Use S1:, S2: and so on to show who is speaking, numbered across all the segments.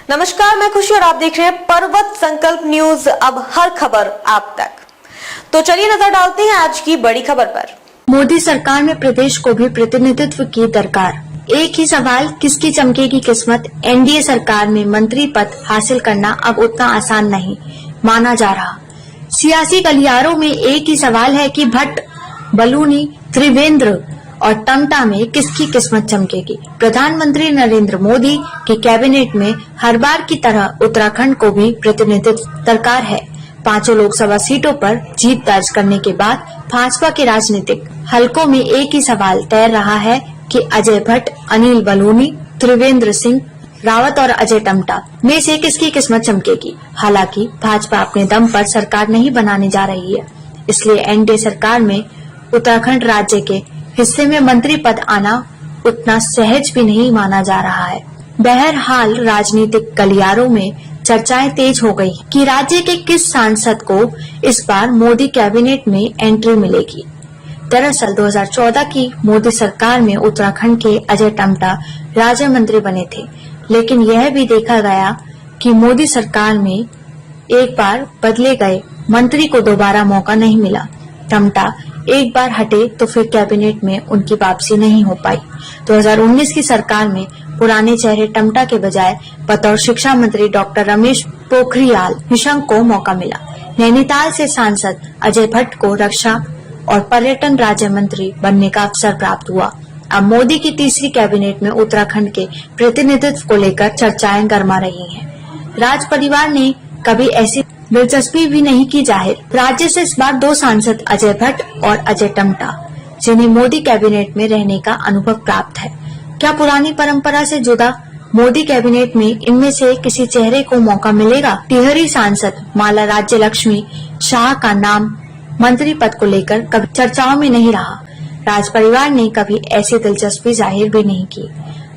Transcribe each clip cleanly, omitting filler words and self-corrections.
S1: नमस्कार, मैं खुशी और आप देख रहे हैं पर्वत संकल्प न्यूज। अब हर खबर आप तक। तो चलिए नजर डालते हैं आज की बड़ी खबर पर।
S2: मोदी सरकार में प्रदेश को भी प्रतिनिधित्व की दरकार। एक ही सवाल, किसकी चमकेगी किस्मत। एनडीए सरकार में मंत्री पद हासिल करना अब उतना आसान नहीं माना जा रहा। सियासी गलियारों में एक ही सवाल है कि भट्ट, बलूनी, त्रिवेंद्र और टमटा में किसकी किस्मत चमकेगी। प्रधानमंत्री नरेंद्र मोदी के कैबिनेट में हर बार की तरह उत्तराखंड को भी प्रतिनिधित्व दरकार है। 5 लोकसभा सीटों पर जीत दर्ज करने के बाद भाजपा के राजनीतिक हलकों में एक ही सवाल तैर रहा है कि अजय भट्ट, अनिल बलूनी, त्रिवेंद्र सिंह रावत और अजय टमटा में से किसकी किस्मत चमकेगी। हालांकि भाजपा अपने दम पर सरकार नहीं बनाने जा रही है, इसलिए एनडीए सरकार में उत्तराखंड राज्य के हिस्से में मंत्री पद आना उतना सहज भी नहीं माना जा रहा है। बहरहाल राजनीतिक गलियारों में चर्चाएं तेज हो गई कि राज्य के किस सांसद को इस बार मोदी कैबिनेट में एंट्री मिलेगी। दरअसल 2014 की मोदी सरकार में उत्तराखंड के अजय टमटा राज्य मंत्री बने थे, लेकिन यह भी देखा गया कि मोदी सरकार में एक बार बदले गए मंत्री को दोबारा मौका नहीं मिला। टमटा एक बार हटे तो फिर कैबिनेट में उनकी वापसी नहीं हो पाई। 2019 की सरकार में पुराने चेहरे टमटा के बजाय बतौर शिक्षा मंत्री डॉक्टर रमेश पोखरियाल निशंक को मौका मिला। नैनीताल से सांसद अजय भट्ट को रक्षा और पर्यटन राज्य मंत्री बनने का अवसर प्राप्त हुआ। अब मोदी की तीसरी कैबिनेट में उत्तराखंड के प्रतिनिधित्व को लेकर चर्चाएं गर्मा रही हैं। राज परिवार ने कभी ऐसी दिलचस्पी भी नहीं की जाहिर। राज्य से इस बार 2 सांसद अजय भट्ट और अजय टमटा, जिन्हें मोदी कैबिनेट में रहने का अनुभव प्राप्त है। क्या पुरानी परंपरा से जुदा मोदी कैबिनेट में इनमें से किसी चेहरे को मौका मिलेगा। टिहरी सांसद माला राज्य लक्ष्मी शाह का नाम मंत्री पद को लेकर कभी चर्चाओं में नहीं रहा। राज परिवार ने कभी ऐसी दिलचस्पी जाहिर भी नहीं की।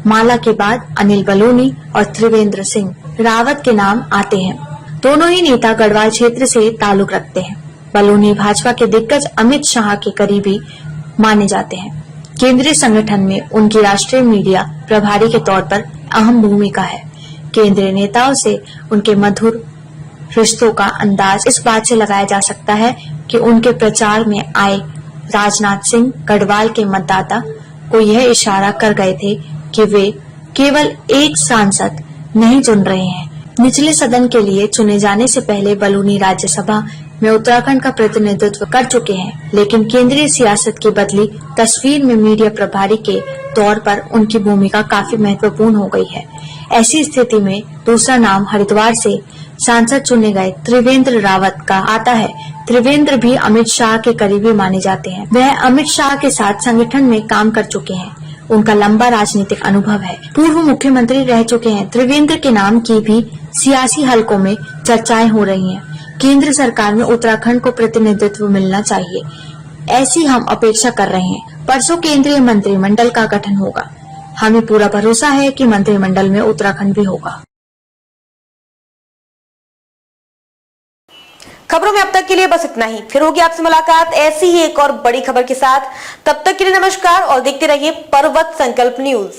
S2: माला के बाद अनिल बलूनी और त्रिवेंद्र सिंह रावत के नाम आते हैं। दोनों ही नेता गढ़वाल क्षेत्र से ताल्लुक रखते हैं। बलूनी भाजपा के दिग्गज अमित शाह के करीबी माने जाते हैं। केंद्रीय संगठन में उनकी राष्ट्रीय मीडिया प्रभारी के तौर पर अहम भूमिका है। केंद्रीय नेताओं से उनके मधुर रिश्तों का अंदाज इस बात से लगाया जा सकता है कि उनके प्रचार में आए राजनाथ सिंह गढ़वाल के मतदाता को यह इशारा कर गए थे कि वे केवल एक सांसद नहीं चुन रहे हैं। निचले सदन के लिए चुने जाने से पहले बलूनी राज्यसभा में उत्तराखंड का प्रतिनिधित्व कर चुके हैं, लेकिन केंद्रीय सियासत की बदली तस्वीर में मीडिया प्रभारी के तौर पर उनकी भूमिका काफी महत्वपूर्ण हो गई है। ऐसी स्थिति में दूसरा नाम हरिद्वार से सांसद चुने गए त्रिवेंद्र रावत का आता है। त्रिवेंद्र भी अमित शाह के करीबी माने जाते हैं। वह अमित शाह के साथ संगठन में काम कर चुके हैं। उनका लंबा राजनीतिक अनुभव है। पूर्व मुख्यमंत्री रह चुके हैं। त्रिवेंद्र के नाम की भी सियासी हलकों में चर्चाएं हो रही हैं। केंद्र सरकार में उत्तराखंड को प्रतिनिधित्व मिलना चाहिए, ऐसी हम अपेक्षा कर रहे हैं। परसों केंद्रीय मंत्रिमंडल का गठन होगा। हमें पूरा भरोसा है कि मंत्रिमंडल में उत्तराखंड भी होगा।
S1: खबरों में अब तक के लिए बस इतना ही। फिर होगी आपसे मुलाकात ऐसी ही एक और बड़ी खबर के साथ। तब तक के लिए नमस्कार और देखते रहिए पर्वत संकल्प न्यूज।